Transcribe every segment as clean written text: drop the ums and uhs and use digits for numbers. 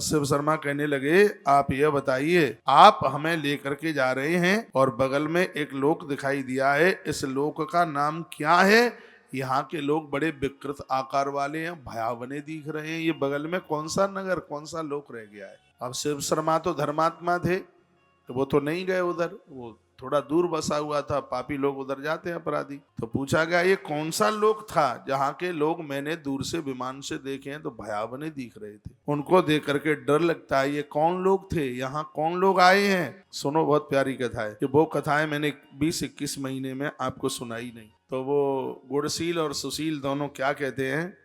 शिव शर्मा कहने लगे, आप यह बताइए, आप हमें लेकर के जा रहे हैं और बगल में एक लोक दिखाई दिया है, इस लोक का नाम क्या है? यहाँ के लोग बड़े विकृत आकार वाले हैं, भयावने दिख रहे हैं, ये बगल में कौन सा नगर, कौन सा लोक रह गया है? अब शिव शर्मा तो धर्मात्मा थे, तो वो तो नहीं गए उधर, वो थोड़ा दूर बसा हुआ था, पापी लोग उधर जाते हैं अपराधी। तो पूछा गया, ये कौन सा लोक था जहाँ के लोग मैंने दूर से विमान से देखे हैं तो भयावने दिख रहे थे, उनको देख करके डर लगता है, ये कौन लोग थे, यहाँ कौन लोग आए हैं? सुनो, बहुत प्यारी कथा है, कि वो कथाएं मैंने 20-21 महीने में आपको सुनाई नहीं। तो वो गुणशील और सुशील दोनों क्या कहते हैं,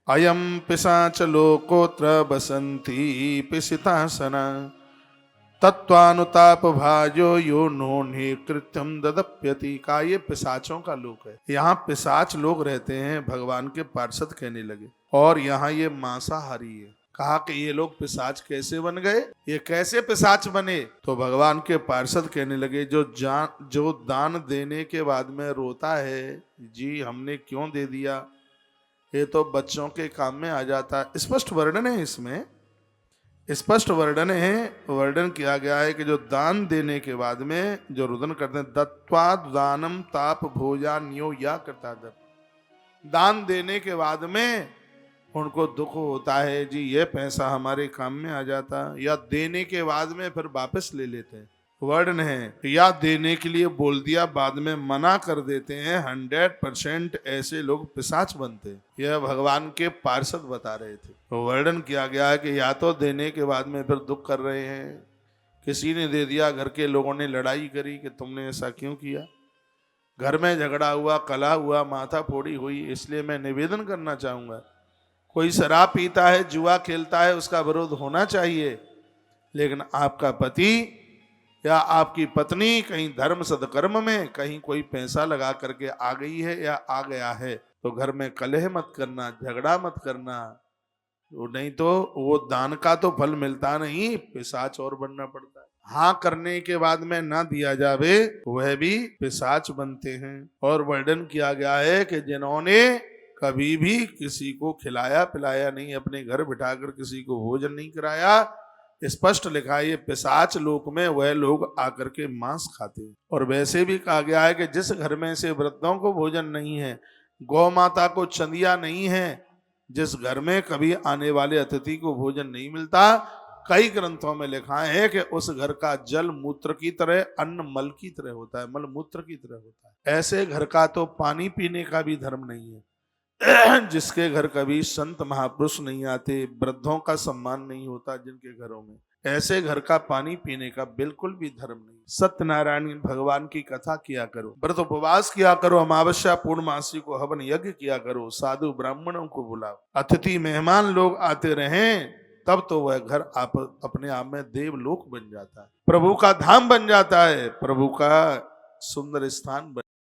अयम पिशाच लोकोत्र बसंती पिशितासना तत्वानुताप भाजो यो नोन्हे कृत्यम ददप्यति। का ये पिशाचों का लोक है, यहाँ पिशाच लोग रहते हैं, भगवान के पार्षद कहने लगे, और यहाँ ये मांसाहारी है। कहा कि ये लोग पिशाच कैसे बन गए, ये कैसे पिशाच बने? तो भगवान के पार्षद कहने लगे, जो दान देने के बाद में रोता है, जी हमने क्यों दे दिया, ये तो बच्चों के काम में आ जाता है। स्पष्ट वर्णन है इसमें, स्पष्ट वर्णन किया गया है कि जो दान देने के बाद में जो रुदन करते हैं, दत्वा दानम ताप भोजान्यो या करता दत्त, दान देने के बाद में उनको दुख होता है, जी ये पैसा हमारे काम में आ जाता, या देने के बाद में फिर वापस ले लेते हैं, वर्णन है, या देने के लिए बोल दिया बाद में मना कर देते हैं, 100% ऐसे लोग पिशाच बनते हैं। यह भगवान के पार्षद बता रहे थे। तो वर्णन किया गया है कि या तो देने के बाद में फिर दुख कर रहे हैं, किसी ने दे दिया, घर के लोगों ने लड़ाई करी कि तुमने ऐसा क्यों किया, घर में झगड़ा हुआ, कलह हुआ, माथा फोड़ी हुई। इसलिए मैं निवेदन करना चाहूंगा, कोई शराब पीता है, जुआ खेलता है, उसका विरोध होना चाहिए, लेकिन आपका पति या आपकी पत्नी कहीं धर्म सदकर्म में कहीं कोई पैसा लगा करके आ गई है या आ गया है, तो घर में कलह मत करना, झगड़ा मत करना, नहीं तो वो दान का तो फल मिलता नहीं, पिशाच और बनना पड़ता है। हाँ करने के बाद में ना दिया जावे, वह भी पिशाच बनते हैं। और वर्णन किया गया है कि जिन्होंने कभी भी किसी को खिलाया पिलाया नहीं, अपने घर बिठाकर किसी को भोजन नहीं कराया, स्पष्ट लिखा है ये पिशाच लोक में वह लोग आकर के मांस खाते हैं। और वैसे भी कहा गया है कि जिस घर में से वृद्धों को भोजन नहीं है, गौ माता को चंदिया नहीं है, जिस घर में कभी आने वाले अतिथि को भोजन नहीं मिलता, कई ग्रंथों में लिखा है कि उस घर का जल मूत्र की तरह, अन्न मल की तरह होता है, मल मूत्र की तरह होता है। ऐसे घर का तो पानी पीने का भी धर्म नहीं है। जिसके घर कभी संत महापुरुष नहीं आते, वृद्धों का सम्मान नहीं होता जिनके घरों में, ऐसे घर का पानी पीने का बिल्कुल भी धर्म नहीं। सत्यनारायण भगवान की कथा किया करो, व्रत उपवास किया करो, अमावस्या पूर्णमासी को हवन यज्ञ किया करो, साधु ब्राह्मणों को बुलाओ, अतिथि मेहमान लोग आते रहें, तब तो वह घर आप अपने आप में देवलोक बन जाता है, प्रभु का धाम बन जाता है, प्रभु का सुंदर स्थान बन